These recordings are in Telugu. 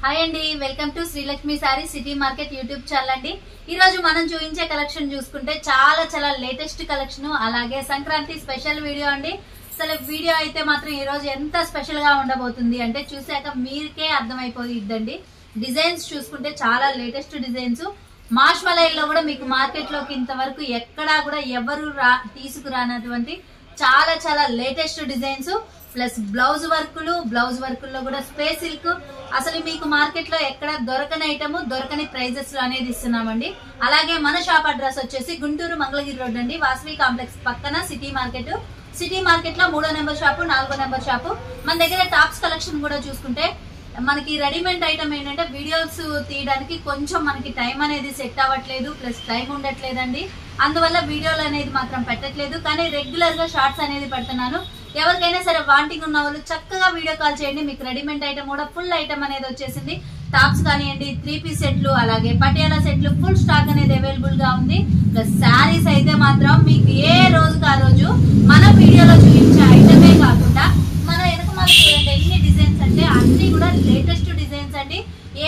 హాయ్ అండి, welcome to Srilakshmi sorry city market YouTube channel అండి. ఈ రోజు మనం చూపించే కలెక్షన్ చూసుకుంటే చాలా లేటెస్ట్ కలెక్షన్, అలాగే సంక్రాంతి స్పెషల్ వీడియో అండి. అసలు వీడియో అయితే మాత్రం ఈ రోజు ఎంత స్పెషల్ గా ఉండబోతుంది అంటే చూసాక మీకే అర్థమైపోయిద్దండి. డిజైన్స్ చూసుకుంటే చాలా లేటెస్ట్ డిజైన్స్, మాష్ మలైల్లో కూడా మీకు మార్కెట్ లోకి ఇంతవరకు ఎక్కడా కూడా ఎవరు తీసుకురానటువంటి చాలా లేటెస్ట్ డిజైన్స్, ప్లస్ బ్లౌజ్ వర్కుల్లో కూడా స్పేస్ సిల్క్. అసలు మీకు మార్కెట్ లో ఎక్కడ దొరకని ఐటమ్, దొరకని ప్రైజెస్ లో అనేది ఇస్తున్నామండి. అలాగే మన షాప్ అడ్రస్ వచ్చేసి గుంటూరు మంగళగిరి రోడ్ అండి, వాసవి కాంప్లెక్స్ పక్కన సిటీ మార్కెట్ లో 3వ నెంబర్ షాపు, 4వ నెంబర్ షాపు. మన దగ్గర టాప్స్ కలెక్షన్ కూడా చూసుకుంటే మనకి రెడీమేడ్ ఐటమ్ ఏంటంటే వీడియోస్ తీయడానికి కొంచెం మనకి టైం అనేది సెట్ అవ్వట్లేదు, ప్లస్ టైం ఉండట్లేదండి. అందువల్ల వీడియోలు అనేది మాత్రం పెట్టట్లేదు, కానీ రెగ్యులర్ గా షార్ట్స్ అనేది పెడుతున్నాను. ఎవరికైనా సరే వాంటింగ్ ఉన్న వాళ్ళు చక్కగా వీడియో కాల్ చేయండి. మీకు రెడీమేడ్ ఐటమ్ కూడా ఫుల్ ఐటమ్ అనేది వచ్చేసింది. టాప్స్ కానివ్వండి, 3 పీస్ సెట్లు, అలాగే పటియాలా సెట్లు, ఫుల్ స్టాక్ అనేది అవైలబుల్ గా ఉంది. ప్లస్ శారీస్ అయితే మాత్రం మీకు ఏ రోజుకి ఆ రోజు మన వీడియోలో చూపించే ఐటమే కాకుండా మన వెనకమాల చూడండి ఎన్ని డిజైన్స్ అంటే అన్ని కూడా లేటెస్ట్ డిజైన్స్ అండి.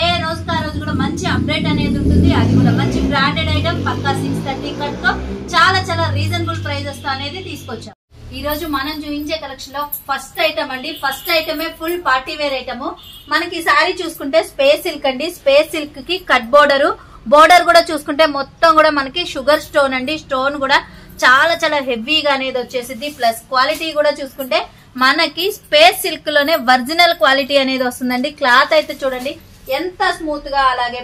ఏ రోజుకి ఆ రోజు కూడా మంచి అప్డేట్ అనేది ఉంటుంది. అది కూడా మంచి బ్రాండెడ్ ఐటమ్, పక్కా 630 కట్ తో చాలా రీజనబుల్ ప్రైజెస్ తో అనేది తీసుకొచ్చాం. ఈ రోజు మనం చూపించే కలెక్షన్ లో ఫస్ట్ ఐటమ్ అండి. ఫస్ట్ ఐటమే ఫుల్ పార్టీ వేర్ ఐటమ్. మనకి సారీ చూసుకుంటే స్పేస్ సిల్క్ అండి. స్పేస్ సిల్క్ కి కట్ బోర్డర్ కూడా చూసుకుంటే మొత్తం కూడా మనకి షుగర్ స్టోన్ అండి. స్టోన్ కూడా చాలా హెవీగా అనేది వచ్చేసింది. ప్లస్ క్వాలిటీ కూడా చూసుకుంటే మనకి స్పేస్ సిల్క్ లోనే ఒరిజినల్ క్వాలిటీ అనేది వస్తుందండి. క్లాత్ అయితే చూడండి ఎంత స్మూత్ గా, అలాగే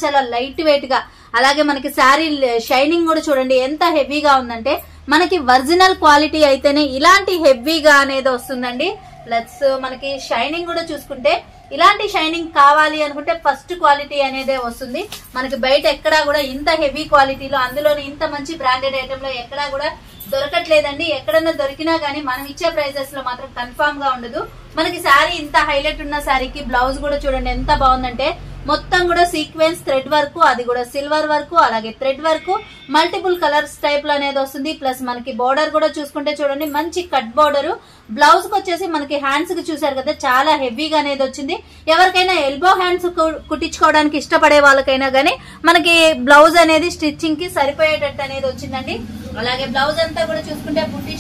చాలా లైట్ వెయిట్ గా, అలాగే మనకి శారీ షైనింగ్ కూడా చూడండి ఎంత హెవీగా ఉందంటే మనకి ఒరిజినల్ క్వాలిటీ అయితేనే ఇలాంటి హెవీగా అనేది వస్తుందండి. ప్లస్ మనకి షైనింగ్ కూడా చూసుకుంటే ఇలాంటి షైనింగ్ కావాలి అనుకుంటే ఫస్ట్ క్వాలిటీ అనేది వస్తుంది. మనకి బయట ఎక్కడా కూడా ఇంత హెవీ క్వాలిటీలో, అందులోని ఇంత మంచి బ్రాండెడ్ ఐటమ్ లో ఎక్కడా కూడా దొరకట్లేదండి. ఎక్కడన్నా దొరికినా గానీ మనం ఇచ్చే ప్రైజెస్ లో మాత్రం కన్ఫామ్ గా ఉండదు. మనకి శారీ ఇంత హైలైట్ ఉన్న శారీకి బ్లౌజ్ కూడా చూడండి ఎంత బాగుందంటే మొత్తం కూడా సీక్వెన్స్ థ్రెడ్ వర్క్, అది కూడా సిల్వర్ వర్క్, అలాగే thread work, multiple colours type లో అనేది వస్తుంది. ప్లస్ మనకి బోర్డర్ కూడా చూసుకుంటే చూడండి మంచి కట్ బోర్డర్. బ్లౌజ్ కి వచ్చేసి మనకి హ్యాండ్స్ కి చూసారు కదా చాలా హెవీగా అనేది వచ్చింది. ఎవరికైనా ఎల్బో హ్యాండ్స్ కుట్టించుకోవడానికి ఇష్టపడే వాళ్ళకైనా గానీ మనకి బ్లౌజ్ అనేది స్టిచ్చింగ్ కి సరిపోయేటట్టు అనేది వచ్చిందండి. అలాగే బ్లౌజ్ అంతా కూడా చూసుకుంటే బుట్టి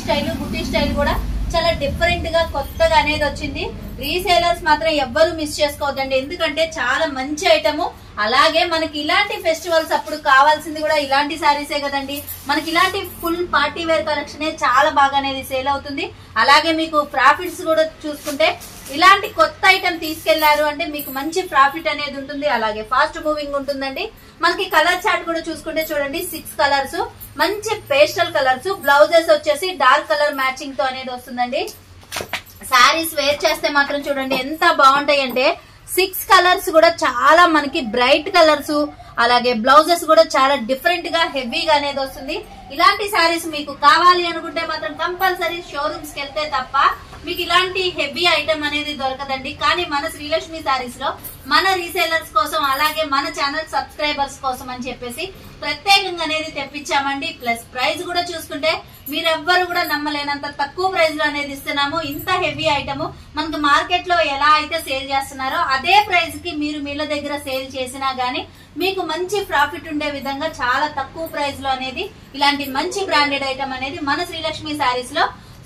స్టైల్ కూడా చాలా డిఫరెంట్ గా కొత్తగా అనేది వచ్చింది. రీసేలర్స్ మాత్రం ఎవ్వరు మిస్ చేసుకోవద్దండి, ఎందుకంటే చాలా మంచి ఐటమ్. అలాగే మనకి ఇలాంటి ఫెస్టివల్స్ అప్పుడు కావాల్సింది కూడా ఇలాంటి శారీసే కదండి. మనకి ఇలాంటి ఫుల్ పార్టీ వేర్ కలెక్షన్ చాలా బాగా అనేది సేల్ అవుతుంది. అలాగే మీకు ప్రాఫిట్స్ కూడా చూసుకుంటే ఇలాంటి కొత్త ఐటమ్ తీసుకెళ్లారు అంటే మీకు మంచి ప్రాఫిట్ అనేది ఉంటుంది. అలాగే ఫాస్ట్ మూవింగ్ ఉంటుందండి. మనకి కలర్ చార్ట్ కూడా చూసుకుంటే చూడండి 6 కలర్స్, మంచి పేస్టల్ కలర్స్. బ్లౌజెస్ వచ్చేసి డార్క్ కలర్ మ్యాచింగ్ తో అనేది వస్తుందండి. శారీస్ వేర్ చేస్తే మాత్రం చూడండి ఎంత బాగుంటాయి అంటే 6 కలర్స్ కూడా చాలా మనకి బ్రైట్ కలర్స్, అలాగే బ్లౌజెస్ కూడా చాలా డిఫరెంట్ గా హెవీగా అనేది వస్తుంది. ఇలాంటి శారీస్ మీకు కావాలి అనుకుంటే మాత్రం కంపల్సరీ షోరూమ్స్ కి వెళ్తే తప్ప మీకు ఇలాంటి హెవీ ఐటమ్ అనేది దొరకదండి. కానీ మన శ్రీలక్ష్మి శారీస్ లో మన రీసేలర్స్ కోసం, అలాగే మన ఛానల్ సబ్స్క్రైబర్స్ కోసం అని చెప్పేసి ప్రత్యేకంగా అనేది తెప్పించామండి. ప్లస్ ప్రైస్ కూడా చూసుకుంటే మీరెవ్వరు కూడా నమ్మలేనంత తక్కువ ప్రైస్ లో అనేది ఇస్తున్నాము. ఇంత హెవీ ఐటమ్ మనకు మార్కెట్ లో ఎలా అయితే సేల్ చేస్తున్నారో అదే ప్రైస్ కి మీరు మీళ్ళ దగ్గర సేల్ చేసినా గానీ మీకు మంచి ప్రాఫిట్ ఉండే విధంగా చాలా తక్కువ ప్రైస్ లో అనేది ఇలాంటి మంచి బ్రాండెడ్ ఐటమ్ అనేది మన శ్రీలక్ష్మి శారీస్ లో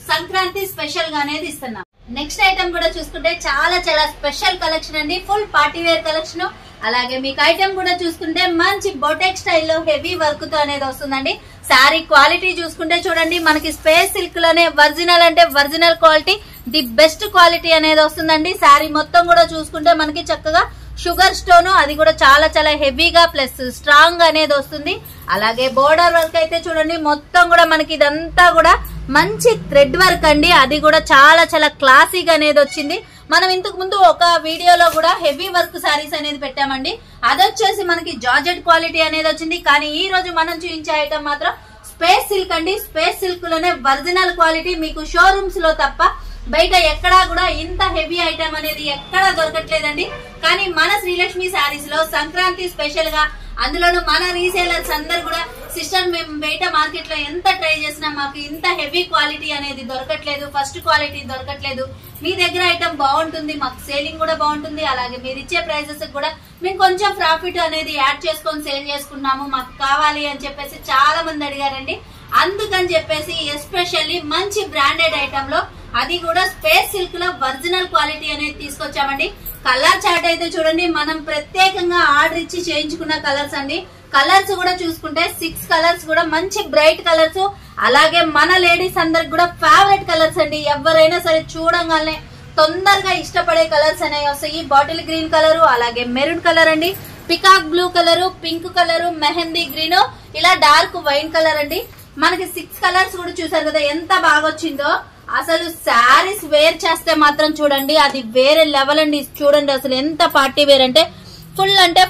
సంక్రాంతి స్పెషల్ గా అనేది ఇస్తున్నాం. నెక్స్ట్ ఐటమ్ కూడా చూసుకుంటే చాలా స్పెషల్ కలెక్షన్ అండి, ఫుల్ పార్టీ వేర్ కలెక్షన్. అలాగే మీకు ఐటమ్ కూడా చూసుకుంటే మంచి బొటెక్ స్టైల్లో హెవీ వర్క్ తో అనేది వస్తుందండి. శారీ క్వాలిటీ చూసుకుంటే చూడండి మనకి స్పేస్ సిల్క్ లోనే ఒరిజినల్ అంటే original quality, the best quality అనేది వస్తుందండి. శారీ మొత్తం కూడా చూసుకుంటే మనకి చక్కగా షుగర్ స్టోన్, అది కూడా చాలా హెవీగా ప్లస్ స్ట్రాంగ్ అనేది వస్తుంది. అలాగే బోర్డర్ వర్క్ అయితే చూడండి మొత్తం కూడా మనకి ఇదంతా కూడా మంచి థ్రెడ్ వర్క్ అండి. అది కూడా చాలా క్లాసీగా అనేది వచ్చింది. మనం ఇంతకు ముందు ఒక వీడియోలో కూడా హెవీ వర్క్ శారీస్ అనేది పెట్టామండి. అదొచ్చేసి మనకి జార్జెట్ క్వాలిటీ అనేది వచ్చింది. కానీ ఈ రోజు మనం చూపించే ఐటమ్ మాత్రం స్పేస్ సిల్క్ అండి. స్పేస్ సిల్క్ లోనే ఒరిజినల్ క్వాలిటీ. మీకు షోరూమ్స్ లో తప్ప బయట ఎక్కడా కూడా ఇంత హెవీ ఐటమ్ అనేది ఎక్కడా దొరకట్లేదండి. కానీ మన శ్రీలక్ష్మి శారీస్ లో సంక్రాంతి స్పెషల్ గా, అందులోనూ మన రీసేలర్స్ అందరు కూడా సిస్టర్ మేము బయట మార్కెట్ లో ఎంత ట్రై చేసినా మాకు ఇంత హెవీ క్వాలిటీ అనేది దొరకట్లేదు, ఫస్ట్ క్వాలిటీ దొరకట్లేదు, మీ దగ్గర ఐటమ్ బాగుంటుంది, మాకు సేలింగ్ కూడా బాగుంటుంది, అలాగే మీరు ఇచ్చే ప్రైజెస్ కూడా మేము కొంచెం ప్రాఫిట్ అనేది యాడ్ చేసుకొని సేల్ చేసుకున్నాము, మాకు కావాలి అని చెప్పేసి చాలా మంది అడిగారండి. అందుకని చెప్పేసి ఎస్పెషల్లీ మంచి బ్రాండెడ్ ఐటమ్ లో అది కూడా స్పేస్ సిల్క్ లో ఒరిజినల్ క్వాలిటీ అనేది తీసుకొచ్చామండి. కలర్ చార్ట్ అయితే చూడండి, మనం ప్రత్యేకంగా ఆర్డర్ ఇచ్చి చేయించుకున్న కలర్స్ అండి. కలర్స్ కూడా చూసుకుంటే 6 కలర్స్ కూడా మంచి బ్రైట్ కలర్స్, అలాగే మన లేడీస్ అందరికి కూడా ఫేవరెట్ కలర్స్ అండి. ఎవరైనా సరే చూడంగానే తొందరగా ఇష్టపడే కలర్స్ అనేవి వస్తాయి. బాటిల్ గ్రీన్ కలర్, అలాగే మెరూన్ కలర్ అండి, peacock blue colour, pink colour, mehndi green, ఇలా డార్క్ వైన్ కలర్ అండి. మనకి 6 కలర్స్ కూడా చూసారు కదా ఎంత బాగా వచ్చిందో. అసలు శారీస్ వేర్ చేస్తే మాత్రం చూడండి అది వేరే లెవెల్ అండి. చూడండి అసలు ఎంత పార్టీ వేర్ అంటే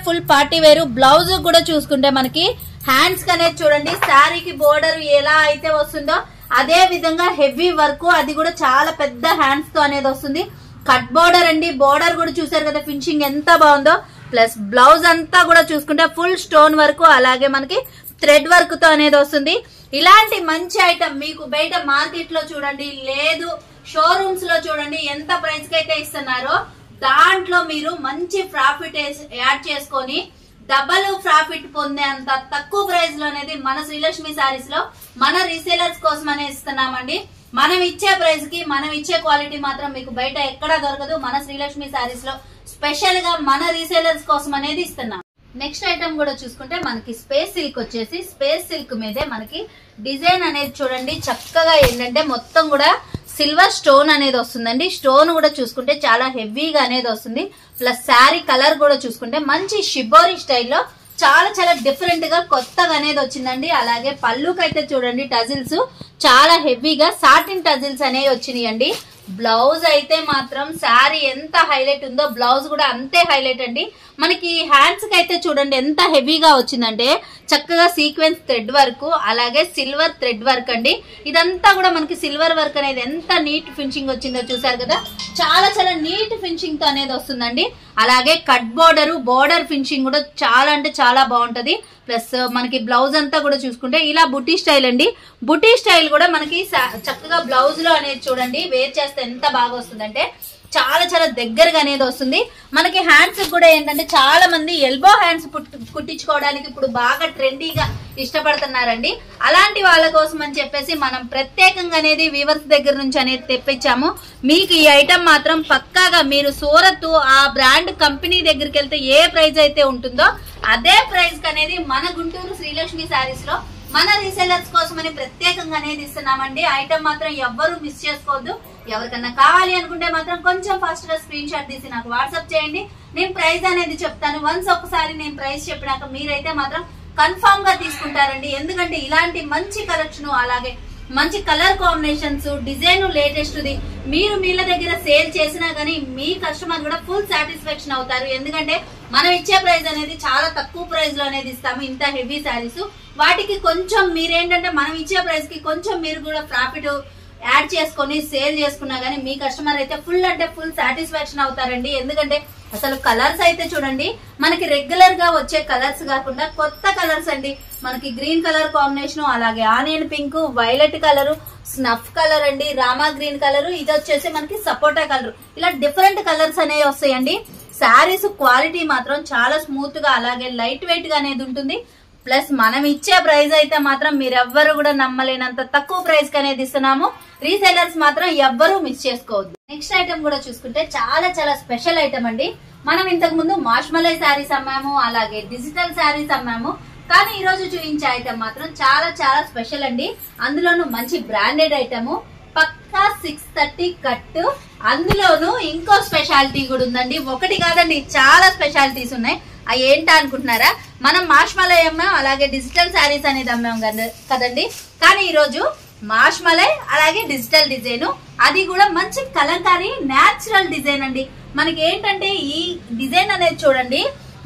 ఫుల్ పార్టీ వేరు. బ్లౌజ్ కూడా చూసుకుంటే మనకి హ్యాండ్స్ అనేది చూడండి శారీకి బోర్డర్ ఎలా అయితే వస్తుందో అదే విధంగా హెవీ వర్క్, అది కూడా చాలా పెద్ద హ్యాండ్స్ తో అనేది వస్తుంది. కట్ బోర్డర్ అండి, బోర్డర్ కూడా చూసారు కదా ఫినిషింగ్ ఎంత బాగుందో. ప్లస్ బ్లౌజ్ అంతా కూడా చూసుకుంటే ఫుల్ స్టోన్ వర్క్, అలాగే మనకి థ్రెడ్ వర్క్ తో అనేది వస్తుంది. ఇలాంటి మంచి ఐటమ్ మీకు బయట మార్కెట్ లో చూడండి, లేదు షోరూమ్స్ లో చూడండి ఎంత ప్రైస్ కి అయితే ఇస్తున్నారో దాంట్లో మీరు మంచి ప్రాఫిట్ యాడ్ చేసుకొని డబల్ ప్రాఫిట్ పొందే అంత తక్కువ ప్రైస్ లో అనేది మన శ్రీలక్ష్మి సారీస్ లో మన రీసేలర్స్ కోసం అనే ఇస్తున్నామండి. మనం ఇచ్చే ప్రైస్ కి మనం ఇచ్చే క్వాలిటీ మాత్రం మీకు బయట ఎక్కడా దొరకదు. మన శ్రీలక్ష్మి సారీస్ లో స్పెషల్ గా మన రీసేలర్స్ కోసం అనేది ఇస్తున్నాం. నెక్స్ట్ ఐటమ్ కూడా చూసుకుంటే మనకి స్పేస్ సిల్క్ వచ్చేసి స్పేస్ సిల్క్ మీదే మనకి డిజైన్ అనేది చూడండి చక్కగా ఏంటంటే మొత్తం కూడా సిల్వర్ స్టోన్ అనేది వస్తుందండి. స్టోన్ కూడా చూసుకుంటే చాలా హెవీగా అనేది వస్తుంది. ప్లస్ శారీ కలర్ కూడా చూసుకుంటే మంచి షిబోరి స్టైల్లో చాలా డిఫరెంట్ గా కొత్తగా అనేది వచ్చిందండి. అలాగే పళ్ళుకైతే చూడండి టజిల్స్ చాలా హెవీగా సాటిన్ టజిల్స్ అనేవి వచ్చినాయండి. బ్లౌజ్ అయితే మాత్రం శారీ ఎంత హైలైట్ ఉందో బ్లౌజ్ కూడా అంతే హైలైట్ అండి. మనకి హ్యాండ్స్ కి అయితే చూడండి ఎంత హెవీగా వచ్చిందంటే చక్కగా సీక్వెన్స్ థ్రెడ్ వర్క్, అలాగే సిల్వర్ థ్రెడ్ వర్క్ అండి. ఇదంతా కూడా మనకి సిల్వర్ వర్క్ అనేది ఎంత నీట్ ఫినిషింగ్ వచ్చిందో చూసారు కదా, చాలా నీట్ ఫినిషింగ్ తో అనేది వస్తుందండి. అలాగే కట్ బోర్డర్ ఫినిషింగ్ కూడా చాలా అంటే చాలా బాగుంటది. ప్లస్ మనకి బ్లౌజ్ అంతా కూడా చూసుకుంటే ఇలా బుటీ స్టైల్ అండి. బుటీ స్టైల్ కూడా మనకి చక్కగా బ్లౌజ్ లో అనేది చూడండి వేర్ చేస్తే ఎంత బాగా వస్తుందంటే చాలా దగ్గరగా అనేది వస్తుంది. మనకి హ్యాండ్స్ కూడా ఏంటంటే చాలా మంది ఎల్బో హ్యాండ్స్ కుట్టించుకోవడానికి ఇప్పుడు బాగా ట్రెండీగా ఇష్టపడుతున్నారండి. అలాంటి వాళ్ళ కోసం అని చెప్పేసి మనం ప్రత్యేకంగా అనేది వీవర్స్ దగ్గర నుంచి అనేది తెప్పించాము. మీకు ఈ ఐటమ్ మాత్రం పక్కాగా మీరు సూరత్ ఆ బ్రాండ్ కంపెనీ దగ్గరికి వెళ్తే ఏ ప్రైస్ అయితే ఉంటుందో అదే ప్రైస్ అనేది మన గుంటూరు శ్రీలక్ష్మి సారీస్ లో మన రీసెలర్స్ కోసం అని ప్రత్యేకంగా అనేది ఇస్తున్నామండి. ఐటమ్ మాత్రం ఎవ్వరూ మిస్ చేసుకోవద్దు. ఎవరికన్నా కావాలి అనుకుంటే మాత్రం కొంచెం ఫాస్ట్ గా స్క్రీన్ షాట్ తీసి నాకు వాట్సాప్ చేయండి. నేను ప్రైస్ అనేది చెప్తాను. వన్స్ ఒకసారి నేను ప్రైస్ చెప్పినాక మీరైతే మాత్రం కన్ఫామ్ గా తీసుకుంటారండి. ఎందుకంటే ఇలాంటి మంచి కలెక్షన్, అలాగే మంచి colour combinations, design latest the మీరు మీళ్ళ దగ్గర సేల్ చేసినా గానీ మీ కస్టమర్ కూడా ఫుల్ సాటిస్ఫాక్షన్ అవుతారు. ఎందుకంటే మనం ఇచ్చే ప్రైస్ అనేది చాలా తక్కువ ప్రైస్ లో అనేది ఇస్తాము. ఇంత హెవీ శారీస్ వాటికి కొంచెం మీరేంటంటే మనం ఇచ్చే ప్రైస్ కి కొంచెం మీరు కూడా ప్రాఫిట్ యాడ్ చేసుకొని సేల్ చేసుకున్నా గానీ మీ కస్టమర్ అయితే ఫుల్ అంటే ఫుల్ సాటిస్ఫాక్షన్ అవుతారండి. ఎందుకంటే అసలు కలర్స్ అయితే చూడండి మనకి రెగ్యులర్ గా వచ్చే కలర్స్ కాకుండా కొత్త కలర్స్ అండి. మనకి గ్రీన్ కలర్ కాంబినేషన్, అలాగే onion pink, violet colour, snuff colour అండి, రామా గ్రీన్ కలర్, ఇది వచ్చేసి మనకి సపోటా కలర్, ఇలా డిఫరెంట్ కలర్స్ అనేవి వస్తాయండి. శారీస్ క్వాలిటీ మాత్రం చాలా స్మూత్ గా అలాగే లైట్ వెయిట్ గా అనేది ఉంటుంది. ప్లస్ మనం ఇచ్చే ప్రైస్ అయితే మాత్రం మీరెవ్వరు కూడా నమ్మలేనంత తక్కువ ప్రైస్ కి అనేది ఇస్తున్నాము. రీసెలర్స్ మాత్రం ఎవ్వరూ మిస్ చేసుకోవద్దు. నెక్స్ట్ ఐటమ్ కూడా చూసుకుంటే చాలా స్పెషల్ ఐటమ్ అండి. మనం ఇంతకు ముందు మాష్మలై శారీస్ అమ్మాము, అలాగే డిజిటల్ శారీస్ అమ్మాము. కానీ ఈ రోజు చూపించే ఐటమ్ మాత్రం చాలా స్పెషల్ అండి. అందులోనూ మంచి బ్రాండెడ్ ఐటమ్, పక్కా 630 కట్. అందులోనూ ఇంకో స్పెషాలిటీ కూడా ఉందండి. ఒకటి కాదండి, చాలా స్పెషాలిటీస్ ఉన్నాయి. అవి ఏంటా అనుకుంటున్నారా? మనం మాష్మలై అమ్మాం, అలాగే డిజిటల్ శారీస్ అనేది అమ్మాం కదండి. కానీ ఈ రోజు మాష్మలై అలాగే డిజిటల్ డిజైన్, అది కూడా మంచి కలంకారీ న్యాచురల్ డిజైన్ అండి. మనకి ఏంటంటే ఈ డిజైన్ అనేది చూడండి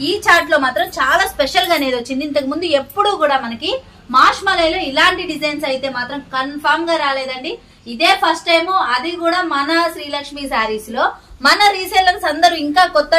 ఈ చార్ట్ లో మాత్రం చాలా స్పెషల్ గా అనేది వచ్చింది. ఇంతకు ముందు ఎప్పుడు కూడా మనకి మాష్మలైలో ఇలాంటి డిజైన్స్ అయితే మాత్రం కన్ఫామ్ గా రాలేదండి. ఇదే ఫస్ట్ టైం, అది కూడా మన శ్రీలక్ష్మి శారీస్ లో మన రీసేలర్స్ అందరూ ఇంకా కొత్త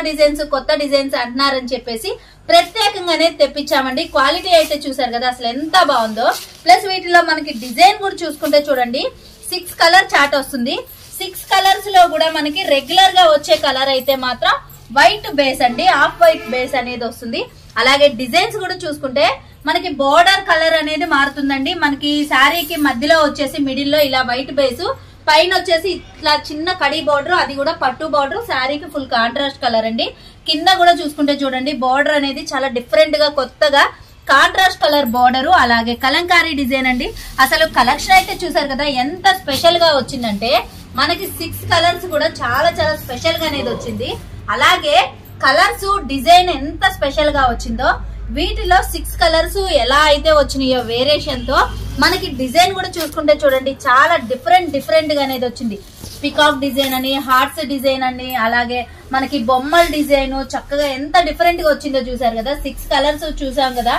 డిజైన్స్ అంటున్నారని చెప్పేసి ప్రత్యేకంగానే తెప్పించామండి. క్వాలిటీ అయితే చూసారు కదా అసలు ఎంత బాగుందో. ప్లస్ వీటిలో మనకి డిజైన్ కూడా చూసుకుంటే చూడండి 6 కలర్ చార్ట్ వస్తుంది. 6 కలర్స్ లో కూడా మనకి రెగ్యులర్ గా వచ్చే కలర్ అయితే మాత్రం వైట్ బేస్ అండి, ఆఫ్ వైట్ బేస్ అనేది వస్తుంది. అలాగే డిజైన్స్ కూడా చూసుకుంటే మనకి బోర్డర్ కలర్ అనేది మారుతుందండి. మనకి శారీకి మధ్యలో వచ్చేసి మిడిల్ లో ఇలా వైట్ బేస్, పైన వచ్చేసి ఇట్లా చిన్న కడి బోర్డర్, అది కూడా పట్టు బోర్డర్, శారీకి ఫుల్ కాంట్రాస్ట్ కలర్ అండి. కింద కూడా చూసుకుంటే చూడండి బోర్డర్ అనేది చాలా డిఫరెంట్ గా కొత్తగా కాంట్రాస్ట్ కలర్ బోర్డర్, అలాగే కలంకారీ డిజైన్ అండి. అసలు కలెక్షన్ అయితే చూసారు కదా ఎంత స్పెషల్ గా వచ్చిందంటే మనకి 6 కలర్స్ కూడా చాలా చాలా స్పెషల్ గా అనేది వచ్చింది. అలాగే కలర్స్ డిజైన్ ఎంత స్పెషల్ గా వచ్చిందో వీటిలో 6 కలర్స్ ఎలా అయితే వచ్చినాయో వేరియేషన్ తో మనకి డిజైన్ కూడా చూసుకుంటే చూడండి చాలా డిఫరెంట్ గా అనేది వచ్చింది. పికాక్ డిజైన్ అని, హార్ట్స్ డిజైన్ అని, అలాగే మనకి బొమ్మల డిజైన్ చక్కగా ఎంత డిఫరెంట్ గా వచ్చిందో చూసారు కదా. 6 కలర్స్ చూసాం కదా.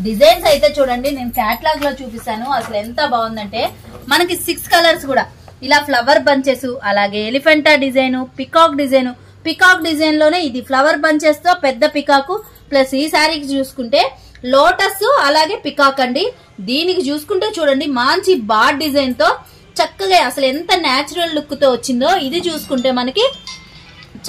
డిజైన్స్ అయితే చూడండి నేను క్యాటలాగ్ లో చూపిస్తాను అసలు ఎంత బాగుందంటే మనకి 6 కలర్స్ కూడా ఇలా ఫ్లవర్ బంచెస్, అలాగే ఎలిఫెంటా డిజైన్, పికాక్ డిజైన్ లోనే ఇది ఫ్లవర్ బంచెస్ తో పెద్ద పికాకు, ప్లస్ ఈ శారీకి చూసుకుంటే లోటస్ అలాగే పికాక్ అండి. దీనికి చూసుకుంటే చూడండి మంచి బార్ డిజైన్ తో చక్కగా అసలు ఎంత నేచురల్ లుక్ తో వచ్చిందో. ఇది చూసుకుంటే మనకి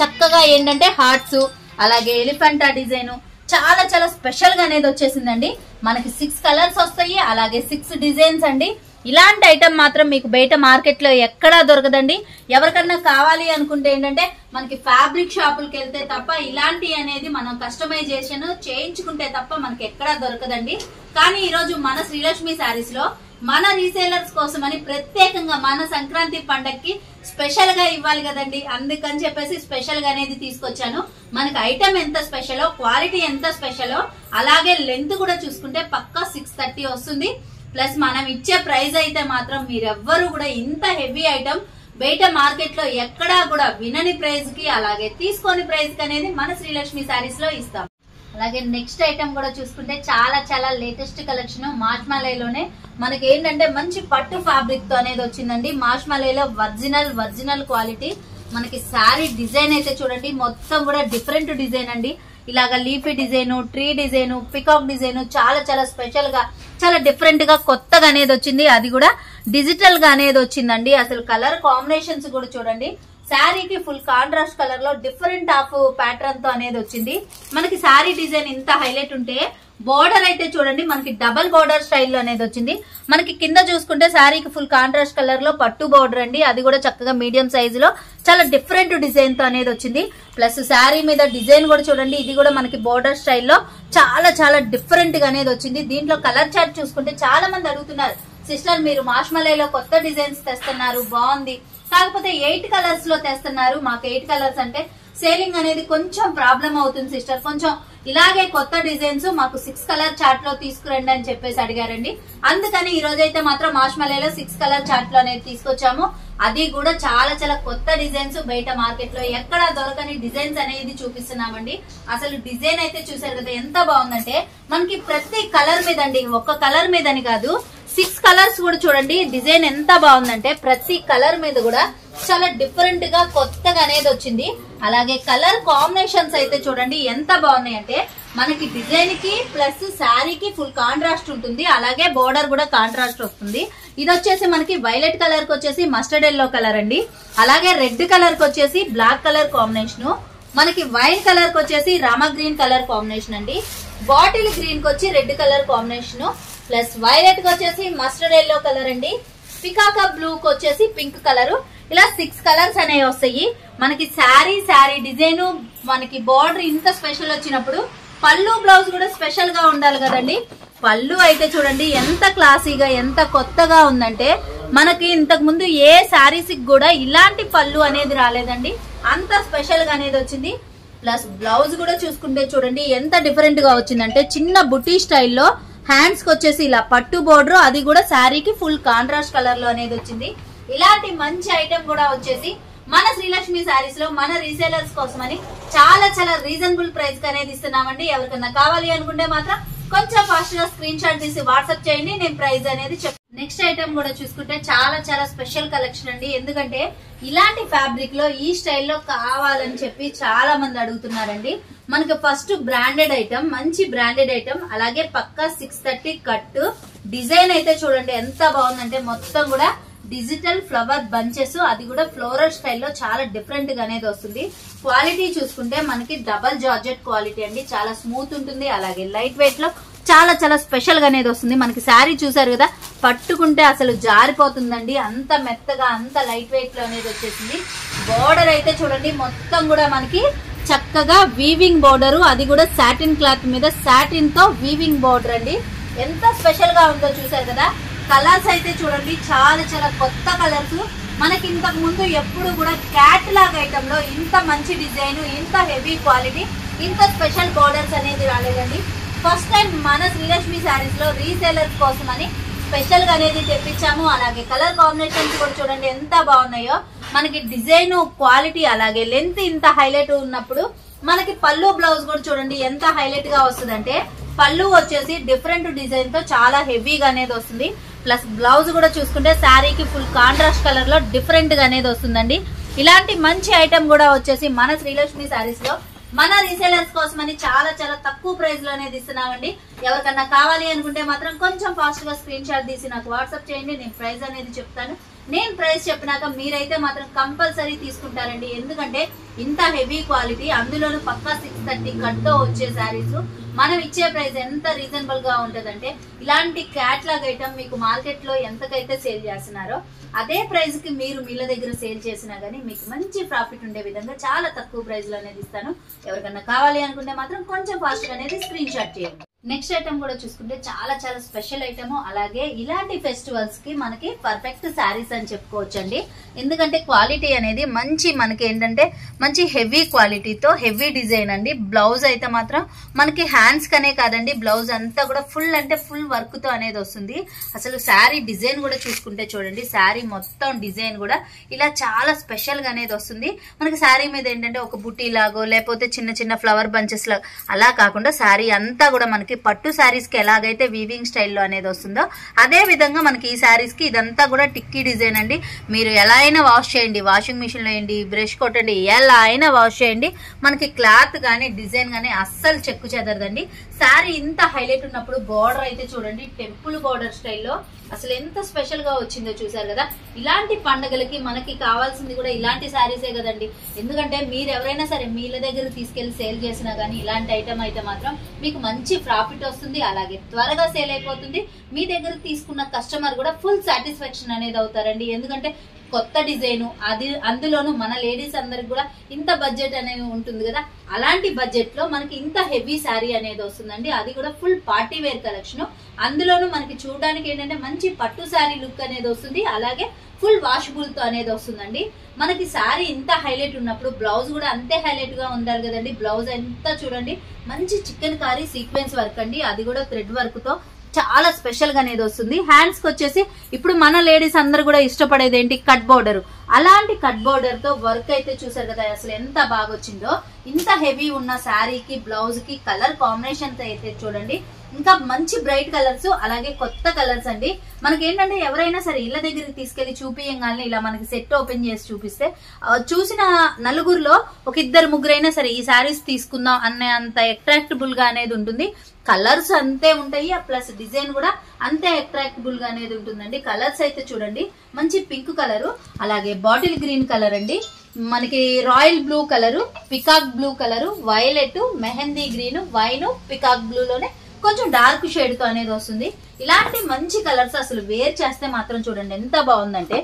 చక్కగా ఏంటంటే హార్ట్స్, అలాగే ఎలిఫెంటా డిజైన్ చాలా చాలా స్పెషల్ గా అనేది వచ్చేసిందండి. మనకి 6 కలర్స్ వస్తాయి, అలాగే 6 డిజైన్స్ అండి. ఇలాంటి ఐటమ్ మాత్రం మీకు బయట మార్కెట్ లో ఎక్కడా దొరకదండి. ఎవరికన్నా కావాలి అనుకుంటే ఏంటంటే మనకి ఫ్యాబ్రిక్ షాపులకి వెళ్తే తప్ప ఇలాంటి అనేది మనం కస్టమైజేషన్ చేయించుకుంటే తప్ప మనకి ఎక్కడా దొరకదండి. కానీ ఈ రోజు మన శ్రీలక్ష్మి శారీస్ లో మన రీసేలర్స్ కోసమని ప్రత్యేకంగా మన సంక్రాంతి పండక్కి స్పెషల్ గా ఇవ్వాలి కదండి, అందుకని చెప్పేసి స్పెషల్ గా అనేది తీసుకొచ్చాను. మనకి ఐటమ్ ఎంత స్పెషలో, క్వాలిటీ ఎంత స్పెషలో, అలాగే లెంత్ కూడా చూసుకుంటే పక్కా 630 వస్తుంది. ప్లస్ మనం ఇచ్చే ప్రైస్ అయితే మాత్రం మీరెవ్వరు కూడా ఇంత హెవీ ఐటమ్ బయట మార్కెట్ లో ఎక్కడా కూడా వినని ప్రైస్ కి, అలాగే తీసుకోని ప్రైస్ కి అనేది మన శ్రీలక్ష్మి శారీస్ లో ఇస్తాం. అలాగే నెక్స్ట్ ఐటమ్ కూడా చూసుకుంటే చాలా చాలా లేటెస్ట్ కలెక్షన్ మాష్మలైలోనే మనకి ఏంటంటే మంచి పట్టు ఫ్యాబ్రిక్ తో అనేది వచ్చిందండి. మాష్మలైలో ఒరిజినల్ క్వాలిటీ. మనకి శారీ డిజైన్ అయితే చూడండి మొత్తం కూడా డిఫరెంట్ డిజైన్ అండి. ఇలాగా leafy design, tree design, peacock design చాలా చాలా స్పెషల్ గా చాలా డిఫరెంట్ గా కొత్తగా అనేది వచ్చింది. అది కూడా డిజిటల్ గా అనేది వచ్చిందండి. అసలు కలర్ కాంబినేషన్స్ కూడా చూడండి శారీకి ఫుల్ కాంట్రాస్ట్ కలర్ లో డిఫరెంట్ ఆఫ్ ప్యాటర్న్ తో అనేది వచ్చింది. మనకి శారీ డిజైన్ ఇంత హైలైట్ ఉంటే బోర్డర్ అయితే చూడండి మనకి డబల్ బోర్డర్ స్టైల్లో అనేది వచ్చింది. మనకి కింద చూసుకుంటే శారీకి ఫుల్ కాంట్రాస్ట్ కలర్ లో పట్టు బోర్డర్ అండి. అది కూడా చక్కగా మీడియం సైజ్ లో చాలా డిఫరెంట్ డిజైన్ తో అనేది వచ్చింది. ప్లస్ శారీ మీద డిజైన్ కూడా చూడండి ఇది కూడా మనకి బోర్డర్ స్టైల్లో చాలా చాలా డిఫరెంట్ గా అనేది వచ్చింది. దీంట్లో కలర్ చార్ట్ చూసుకుంటే చాలా మంది అడుగుతున్నారు, సిస్టర్ మీరు మాష్మలైలో కొత్త డిజైన్స్ తెస్తున్నారు బాగుంది, కాకపోతే 8 కలర్స్ లో తెస్తున్నారు, మాకు 8 కలర్స్ అంటే సేలింగ్ అనేది కొంచెం ప్రాబ్లం అవుతుంది సిస్టర్, కొంచెం ఇలాగే కొత్త డిజైన్స్ మాకు 6 కలర్ చార్ట్ లో తీసుకురండి అని చెప్పేసి అడిగారండి. అందుకని ఈ రోజైతే మాత్రం మాష్మలైలో 6 కలర్ చార్ట్ లో అనేది తీసుకొచ్చాము. అది కూడా చాలా చాలా కొత్త డిజైన్స్ బయట మార్కెట్ లో ఎక్కడా దొరకని డిజైన్స్ అనేది చూపిస్తున్నామండి. అసలు డిజైన్ అయితే చూసారు కదా ఎంత బాగుందంటే మనకి ప్రతి కలర్ మీద అండి, ఒక్క కలర్ మీదని కాదు 6 కలర్స్ కూడా చూడండి డిజైన్ ఎంత బాగుందంటే ప్రతి కలర్ మీద కూడా చాలా డిఫరెంట్ గా కొత్తగా అనేది వచ్చింది. అలాగే కలర్ కాంబినేషన్స్ అయితే చూడండి ఎంత బాగున్నాయి అంటే మనకి డిజైన్ కి ప్లస్ శారీకి ఫుల్ కాంట్రాస్ట్ ఉంటుంది, అలాగే బోర్డర్ కూడా కాంట్రాస్ట్ వస్తుంది. ఇది వచ్చేసి మనకి వైలెట్ కలర్ కి వచ్చేసి మస్టర్డ్ ఎల్లో కలర్ అండి, అలాగే రెడ్ కలర్ కి వచ్చేసి బ్లాక్ కలర్ కాంబినేషన్, మనకి వైన్ కలర్ కి వచ్చేసి రామా గ్రీన్ కలర్ కాంబినేషన్ అండి, బాటిల్ గ్రీన్ కి వచ్చి red colour combination, plus violet కి వచ్చేసి మస్టర్డ్ ఎల్లో కలర్ అండి, పికాకా బ్లూ కి వచ్చేసి పింక్ కలర్. ఇలా 6 కలర్స్ అనేవి వస్తాయి. మనకి శారీ డిజైన్ మనకి బార్డర్ ఇంత స్పెషల్ వచ్చినప్పుడు పళ్ళు బ్లౌజ్ కూడా స్పెషల్ గా ఉండాలి కదండి. పళ్ళు అయితే చూడండి ఎంత క్లాసీగా ఎంత కొత్తగా ఉందంటే మనకి ఇంతకు ముందు ఏ శారీస్ కూడా ఇలాంటి పళ్ళు అనేది రాలేదండి, అంత స్పెషల్ గా అనేది వచ్చింది. ప్లస్ బ్లౌజ్ కూడా చూసుకుంటే చూడండి ఎంత డిఫరెంట్ గా వచ్చిందంటే చిన్న బుటీ స్టైల్లో హ్యాండ్స్ కి వచ్చేసి ఇలా పట్టు బోర్డర్, అది కూడా శారీకి ఫుల్ కాంట్రాస్ట్ కలర్ లో అనేది వచ్చింది. ఇలాంటి మంచి ఐటమ్ కూడా వచ్చేసి మన శ్రీలక్ష్మి శారీస్ లో మన రీసేలర్స్ కోసమని చాలా చాలా రీజనబుల్ ప్రైస్ కి అనేది ఇస్తున్నామండి. ఎవరికన్నా కావాలి అనుకుంటే మాత్రం కొంచెం ఫాస్ట్ గా స్క్రీన్ షాట్ తీసి వాట్సాప్ చేయండి, నేను ప్రైస్ అనేది చెప్తాను. నెక్స్ట్ ఐటమ్ కూడా చూసుకుంటే చాలా చాలా స్పెషల్ కలెక్షన్ అండి. ఎందుకంటే ఇలాంటి ఫ్యాబ్రిక్ లో ఈ స్టైల్లో కావాలని చెప్పి చాలా మంది అడుగుతున్నారండి. మనకి ఫస్ట్ బ్రాండెడ్ ఐటమ్, మంచి బ్రాండెడ్ ఐటమ్, అలాగే పక్కా 630 కట్ డిజైన్ అయితే చూడండి ఎంత బాగుందంటే మొత్తం కూడా డిజిటల్ ఫ్లవర్ బంచెస్, అది కూడా ఫ్లోరల్ స్టైల్లో చాలా డిఫరెంట్ గా అనేది వస్తుంది. క్వాలిటీ చూసుకుంటే మనకి డబల్ జార్జెట్ క్వాలిటీ అండి, చాలా స్మూత్ ఉంటుంది. అలాగే లైట్ వెయిట్ లో చాలా చాలా స్పెషల్ గా అనేది వస్తుంది. మనకి శారీ చూసారు కదా, పట్టుకుంటే అసలు జారిపోతుందండి, అంత మెత్తగా అంత లైట్ వెయిట్ లో అనేది వచ్చేసింది. బోర్డర్ అయితే చూడండి మొత్తం కూడా మనకి చక్కగా వీవింగ్ బోర్డర్, అది కూడా సాటిన్ క్లాత్ మీద సాటిన్ తో వీవింగ్ బోర్డర్ అండి. ఎంత స్పెషల్ గా ఉందో చూసారు కదా. కలర్స్ అయితే చూడండి చాలా చాలా కొత్త కలర్స్. మనకి ఇంతకు ముందు ఎప్పుడు కూడా క్యాటలాగ్ ఐటమ్ లో ఇంత మంచి డిజైన్, ఇంత హెవీ క్వాలిటీ, ఇంత స్పెషల్ బోర్డర్స్ అనేది రాలేదండి. ఫస్ట్ టైం మన శ్రీలక్ష్మి శారీస్ లో రీసేలర్స్ కోసం అని స్పెషల్ గా అనేది తెప్పించాము. అలాగే కలర్ కాంబినేషన్స్ కూడా చూడండి ఎంత బాగున్నాయో. మనకి డిజైన్ క్వాలిటీ అలాగే లెంత్ ఇంత హైలైట్ ఉన్నప్పుడు మనకి పళ్ళు బ్లౌజ్ కూడా చూడండి ఎంత హైలైట్ గా వస్తుంది అంటే, పళ్ళు వచ్చేసి డిఫరెంట్ డిజైన్ తో చాలా హెవీగా అనేది వస్తుంది. ప్లస్ బ్లౌజ్ కూడా చూసుకుంటే శారీకి ఫుల్ కాంట్రాస్ట్ కలర్ లో డిఫరెంట్ గా అనేది వస్తుందండి. ఇలాంటి మంచి ఐటమ్ కూడా వచ్చేసి మన శ్రీలక్ష్మి శారీస్ లో మన రీసేలర్స్ కోసం అని చాలా చాలా తక్కువ ప్రైస్ లో అనేది ఇస్తున్నామండి. ఎవరికన్నా కావాలి అనుకుంటే మాత్రం కొంచెం ఫాస్ట్ గా స్క్రీన్ షాట్ తీసి నాకు వాట్సాప్ చేయండి, నేను ప్రైస్ అనేది చెప్తాను. నేను ప్రైస్ చెప్పినాక మీరైతే మాత్రం కంపల్సరీ తీసుకుంటారండి. ఎందుకంటే ఇంత హెవీ క్వాలిటీ, అందులోనూ పక్కా 630 కట్ తో వచ్చే శారీస్ మనం ఇచ్చే ప్రైస్ ఎంత రీజనబుల్ గా ఉంటదంటే, ఇలాంటి క్యాట్లాగ్ ఐటమ్ మీకు మార్కెట్ లో ఎంతకైతే సేల్ చేస్తున్నారో అదే ప్రైస్ కి మీరు మీళ్ళ దగ్గర సేల్ చేసినా గానీ మీకు మంచి ప్రాఫిట్ ఉండే విధంగా చాలా తక్కువ ప్రైస్ లో అనేది ఇస్తాను. ఎవరికన్నా కావాలి అనుకుంటే మాత్రం కొంచెం ఫాస్ట్ గా అనేది స్క్రీన్ షాట్ చేయండి. నెక్స్ట్ ఐటమ్ కూడా చూసుకుంటే చాలా చాలా స్పెషల్ ఐటమ్, అలాగే ఇలాంటి ఫెస్టివల్స్ కి మనకి పర్ఫెక్ట్ శారీస్ అని చెప్పుకోవచ్చు అండి. ఎందుకంటే క్వాలిటీ అనేది మంచి, మనకి ఏంటంటే మంచి హెవీ క్వాలిటీతో హెవీ డిజైన్ అండి. బ్లౌజ్ అయితే మాత్రం మనకి హ్యాండ్స్ కనే కాదండి, బ్లౌజ్ అంతా కూడా ఫుల్ అంటే ఫుల్ వర్క్ తో అనేది వస్తుంది. అసలు శారీ డిజైన్ కూడా చూసుకుంటే చూడండి, శారీ మొత్తం డిజైన్ కూడా ఇలా చాలా స్పెషల్ గా అనేది వస్తుంది. మనకి శారీ మీద ఏంటంటే ఒక బుట్టి లాగో లేకపోతే చిన్న చిన్న ఫ్లవర్ బంచెస్ లాగా అలా కాకుండా శారీ అంతా కూడా మనకి పట్టు శారీస్ కి ఎలాగైతే వీవింగ్ స్టైల్లో అనేది వస్తుందో అదే విధంగా మనకి ఈ శారీస్ కి ఇదంతా కూడా టిక్కీ డిజైన్ అండి. మీరు ఎలా అయినా వాష్ చేయండి, వాషింగ్ మిషన్ లో వేయండి, బ్రష్ కొట్టండి, ఎలా అయినా వాష్ చేయండి, మనకి క్లాత్ గానీ డిజైన్ గానీ అస్సలు చెక్కు చెదరదండి. శారీ ఇంత హైలైట్ ఉన్నప్పుడు బోర్డర్ అయితే చూడండి టెంపుల్ బోర్డర్ స్టైల్లో అసలు ఎంత స్పెషల్ గా వచ్చిందో చూసారు కదా. ఇలాంటి పండుగలకి మనకి కావాల్సింది కూడా ఇలాంటి శారీసే కదండి. ఎందుకంటే మీరు ఎవరైనా సరే మీళ్ళ దగ్గర తీసుకెళ్లి సేల్ చేసినా గానీ ఇలాంటి ఐటమ్ అయితే మాత్రం మీకు మంచి ప్రాఫిట్ వస్తుంది, అలాగే త్వరగా సేల్ అయిపోతుంది. మీ దగ్గర తీసుకున్న కస్టమర్ కూడా ఫుల్ సాటిస్ఫాక్షన్ అనేది అవుతారండి. ఎందుకంటే కొత్త డిజైన్, అది అందులోనూ మన లేడీస్ అందరికి కూడా ఇంత బడ్జెట్ అనేది ఉంటుంది కదా, అలాంటి బడ్జెట్ లో మనకి ఇంత హెవీ శారీ అనేది వస్తుందండి. అది కూడా ఫుల్ పార్టీ వేర్ కలెక్షన్, అందులోనూ మనకి చూడడానికి ఏంటంటే మంచి పట్టు శారీ లుక్ అనేది వస్తుంది, అలాగే ఫుల్ వాషబుల్ తో అనేది వస్తుందండి. మనకి శారీ ఇంత హైలైట్ ఉన్నప్పుడు బ్లౌజ్ కూడా అంతే హైలైట్ గా ఉండాలి కదండి. బ్లౌజ్ ఎంత చూడండి మంచి చికెన్ కారీ సీక్వెన్స్ వర్క్ అండి, అది కూడా థ్రెడ్ వర్క్ తో చాలా స్పెషల్ గా అనేది వస్తుంది. హ్యాండ్స్ కి వచ్చేసి ఇప్పుడు మన లేడీస్ అందరు కూడా ఇష్టపడేది ఏంటి, కట్ బోర్డర్. అలాంటి కట్ బోర్డర్ తో వర్క్ అయితే చూసారు కదా అసలు ఎంత బాగా వచ్చిందో. ఇంత హెవీ ఉన్న శారీకి బ్లౌజ్ కి కలర్ కాంబినేషన్ అయితే చూడండి ఇంకా మంచి బ్రైట్ కలర్స్, అలాగే కొత్త కలర్స్ అండి. మనకి ఏంటంటే ఎవరైనా సరే ఇళ్ళ దగ్గరికి తీసుకెళ్లి చూపియంగానే ఇలా మనకి సెట్ ఓపెన్ చేసి చూపిస్తే చూసిన నలుగురిలో ఒక ఇద్దరు ముగ్గురైనా సరే ఈ శారీస్ తీసుకుందాం అనే అంత అట్రాక్టబుల్ గా అనేది ఉంటుంది. కలర్స్ అంతే ఉంటాయి, ప్లస్ డిజైన్ కూడా అంతే అట్రాక్టబుల్ గా అనేది ఉంటుందండి. కలర్స్ అయితే చూడండి మంచి పింక్ కలరు, అలాగే బాటిల్ గ్రీన్ కలర్ అండి, మనకి royal blue colour, peacock blue colour, violet, mehndi green, wine, peacock blue లోనే కొంచెం డార్క్ షేడ్ తో అనేది వస్తుంది. ఇలాంటి మంచి కలర్స్ అసలు వేర్ చేస్తే మాత్రం చూడండి ఎంత బాగుందంటే.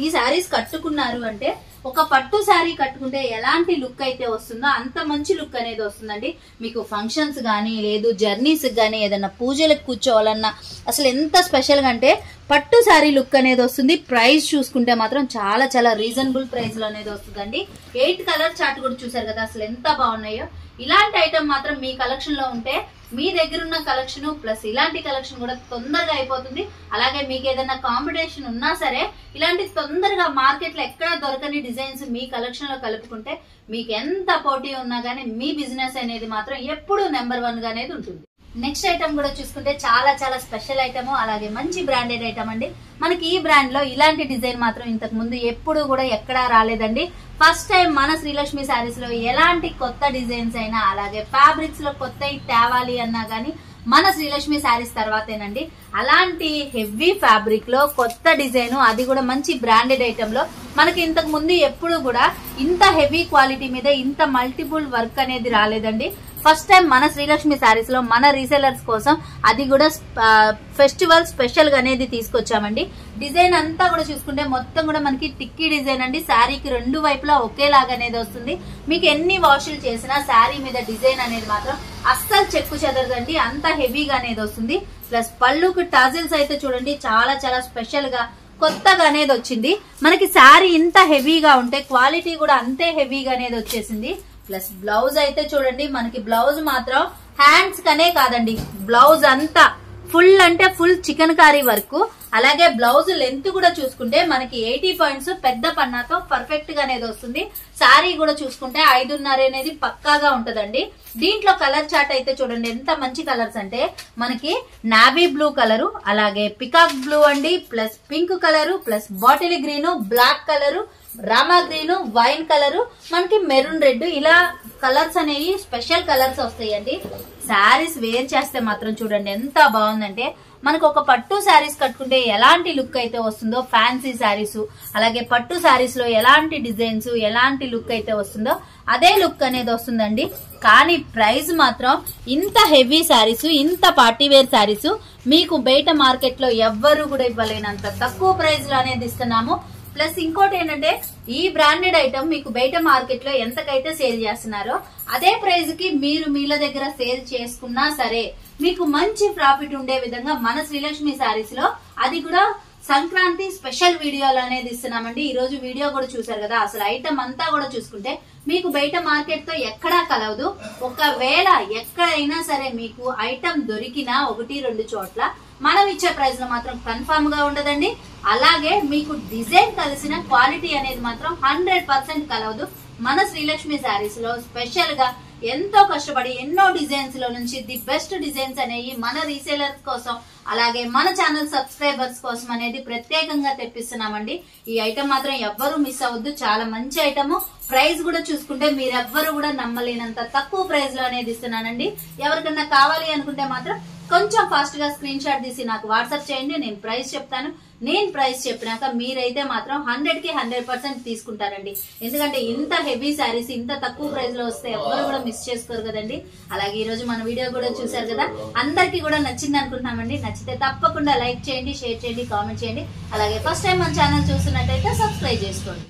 ఈ శారీస్ కట్టుకున్నారు అంటే ఒక పట్టు శారీ కట్టుకుంటే ఎలాంటి లుక్ అయితే వస్తుందో అంత మంచి లుక్ అనేది వస్తుందండి. మీకు ఫంక్షన్స్ గానీ లేదు జర్నీస్ గానీ ఏదైనా పూజలకు కూర్చోవాలన్నా అసలు ఎంత స్పెషల్ గా అంటే పట్టు శారీ లుక్ అనేది వస్తుంది. ప్రైస్ చూసుకుంటే మాత్రం చాలా చాలా రీజనబుల్ ప్రైస్ లో అనేది వస్తుందండి. 8 కలర్ చార్ట్ కూడా చూసారు కదా అసలు ఎంత బాగున్నాయో. ఇలాంటి ఐటమ్ మాత్రం మీ కలెక్షన్ లో ఉంటే మీ దగ్గర ఉన్న కలెక్షన్ ప్లస్ ఇలాంటి కలెక్షన్ కూడా తొందరగా అయిపోతుంది. అలాగే మీకు ఏదైనా కాంపిటీషన్ ఉన్నా సరే ఇలాంటి తొందరగా మార్కెట్ లో ఎక్కడ దొరకని డిజైన్స్ మీ కలెక్షన్ లో కలుపుకుంటే మీకు ఎంత పోటీ ఉన్నా గానీ మీ బిజినెస్ అనేది మాత్రం ఎప్పుడు నెంబర్ 1 గా అనేది ఉంటుంది. నెక్స్ట్ ఐటమ్ కూడా చూసుకుంటే చాలా చాలా స్పెషల్ ఐటమ్, అలాగే మంచి బ్రాండెడ్ ఐటమ్ అండి. మనకి ఈ బ్రాండ్ లో ఇలాంటి డిజైన్ మాత్రం ఇంతకు ముందు ఎప్పుడు కూడా ఎక్కడా రాలేదండి. ఫస్ట్ టైం మన శ్రీలక్ష్మి శారీస్ లో ఎలాంటి కొత్త డిజైన్స్ అయినా, అలాగే ఫ్యాబ్రిక్స్ లో కొత్త తేవాలి అన్నా గానీ మన శ్రీలక్ష్మి శారీస్ తర్వాతేనండి. అలాంటి హెవీ ఫ్యాబ్రిక్ లో కొత్త డిజైన్, అది కూడా మంచి బ్రాండెడ్ ఐటమ్ లో మనకి ఇంతకు ముందు ఎప్పుడు కూడా ఇంత హెవీ క్వాలిటీ మీద ఇంత మల్టిపుల్ వర్క్ అనేది రాలేదండి. ఫస్ట్ టైం మన శ్రీలక్ష్మి శారీస్ లో మన రీసెలర్స్ కోసం, అది కూడా ఫెస్టివల్ స్పెషల్ గా అనేది తీసుకొచ్చామండి. డిజైన్ అంతా కూడా చూసుకుంటే మొత్తం కూడా మనకి టిక్కీ డిజైన్ అండి. శారీకి రెండు వైపులా ఒకేలాగా అనేది వస్తుంది. మీకు ఎన్ని వాషులు చేసినా శారీ మీద డిజైన్ అనేది మాత్రం అస్సలు చెక్కు చెదరదండి, అంత హెవీగా అనేది వస్తుంది. ప్లస్ పళ్ళుకు టాజిల్స్ అయితే చూడండి చాలా చాలా స్పెషల్ గా కొత్తగా అనేది వచ్చింది. మనకి శారీ ఇంత హెవీగా ఉంటే క్వాలిటీ కూడా అంతే హెవీగా అనేది వచ్చేసింది. ప్లస్ బ్లౌజ్ అయితే చూడండి, మనకి బ్లౌజ్ మాత్రం హ్యాండ్స్ కనే కాదండి, బ్లౌజ్ అంతా ఫుల్ అంటే ఫుల్ చికెన్ కారీ వర్క్. అలాగే బ్లౌజ్ లెంత్ కూడా చూసుకుంటే మనకి 80 పాయింట్స్ పెద్ద పన్నాతో పర్ఫెక్ట్ గా అనేది వస్తుంది. శారీ కూడా చూసుకుంటే 5.5 అనేది పక్కాగా ఉంటదండి. దీంట్లో కలర్ చార్ట్ అయితే చూడండి ఎంత మంచి కలర్స్ అంటే మనకి నావీ బ్లూ కలరు, అలాగే పికాక్ బ్లూ అండి, plus pink colour, plus bottle green, black colour, Rama green, wine colour, మనకి మెరూన్ రెడ్, ఇలా కలర్స్ అనేవి స్పెషల్ కలర్స్ వస్తాయండి. శారీస్ వేర్ చేస్తే మాత్రం చూడండి ఎంత బాగుందంటే, మనకు ఒక పట్టు శారీస్ కట్టుకుంటే ఎలాంటి లుక్ అయితే వస్తుందో, ఫ్యాన్సీ శారీస్ అలాగే పట్టు శారీస్ లో ఎలాంటి డిజైన్స్ ఎలాంటి లుక్ అయితే వస్తుందో అదే లుక్ అనేది వస్తుందండి. కానీ ప్రైస్ మాత్రం ఇంత హెవీ శారీస్, ఇంత పార్టీ వేర్ శారీస్ మీకు బయట మార్కెట్ లో ఎవ్వరు కూడా ఇవ్వలేనంత తక్కువ ప్రైస్ లో అనేది ఇస్తున్నాము. ప్లస్ ఇంకోటి ఏంటంటే, ఈ బ్రాండెడ్ ఐటమ్ మీకు బయట మార్కెట్ లో ఎంతకైతే సేల్ చేస్తున్నారో అదే ప్రైస్ కి మీరు మీల దగ్గర సేల్ చేసుకున్నా సరే మీకు మంచి ప్రాఫిట్ ఉండే విధంగా మన శ్రీలక్ష్మి శారీస్ లో, అది కూడా సంక్రాంతి స్పెషల్ వీడియోలు అనేది ఇస్తున్నామండి. ఈ రోజు వీడియో కూడా చూసారు కదా, అసలు ఐటమ్ అంతా కూడా చూసుకుంటే మీకు బయట మార్కెట్ తో ఎక్కడా కలవదు. ఒకవేళ ఎక్కడైనా సరే మీకు ఐటమ్ దొరికినా 1-2 చోట్ల మనం ఇచ్చే ప్రైస్ లో మాత్రం కన్ఫర్మ్ గా ఉండదండి. అలాగే మీకు డిజైన్ కలిసిన క్వాలిటీ అనేది మాత్రం 100% కలవదు. మన శ్రీలక్ష్మి శారీస్ లో స్పెషల్ గా ఎంతో కష్టపడి ఎన్నో డిజైన్స్ లో నుంచి ది బెస్ట్ డిజైన్స్ అనేవి మన రీసేలర్స్ కోసం, అలాగే మన ఛానల్ సబ్స్క్రైబర్స్ కోసం అనేది ప్రత్యేకంగా తెప్పిస్తున్నామండి. ఈ ఐటమ్ మాత్రం ఎవ్వరూ మిస్ అవ్వద్దు, చాలా మంచి ఐటమ్. ప్రైస్ కూడా చూసుకుంటే మీరెవ్వరు కూడా నమ్మలేనంత తక్కువ ప్రైస్ లో అనేది ఇస్తున్నానండి. ఎవరికన్నా కావాలి అనుకుంటే మాత్రం కొంచెం ఫాస్ట్ గా స్క్రీన్ షాట్ తీసి నాకు వాట్సాప్ చేయండి, నేను ప్రైస్ చెప్తాను. నేను ప్రైస్ చెప్పినాక మీరైతే మాత్రం 100కి 100% తీసుకుంటారండి. ఎందుకంటే ఇంత హెవీ శారీస్ ఇంత తక్కువ ప్రైస్ లో వస్తే ఎవ్వరు కూడా మిస్ చేసుకోరు కదండి. అలాగే ఈ రోజు మన వీడియో కూడా చూసారు కదా, అందరికి కూడా నచ్చింది అనుకుంటున్నామండి. నచ్చితే తప్పకుండా లైక్ చేయండి, షేర్ చేయండి, కామెంట్ చేయండి. అలాగే ఫస్ట్ టైం మన ఛానల్ చూస్తున్నట్టయితే సబ్స్క్రైబ్ చేసుకోండి.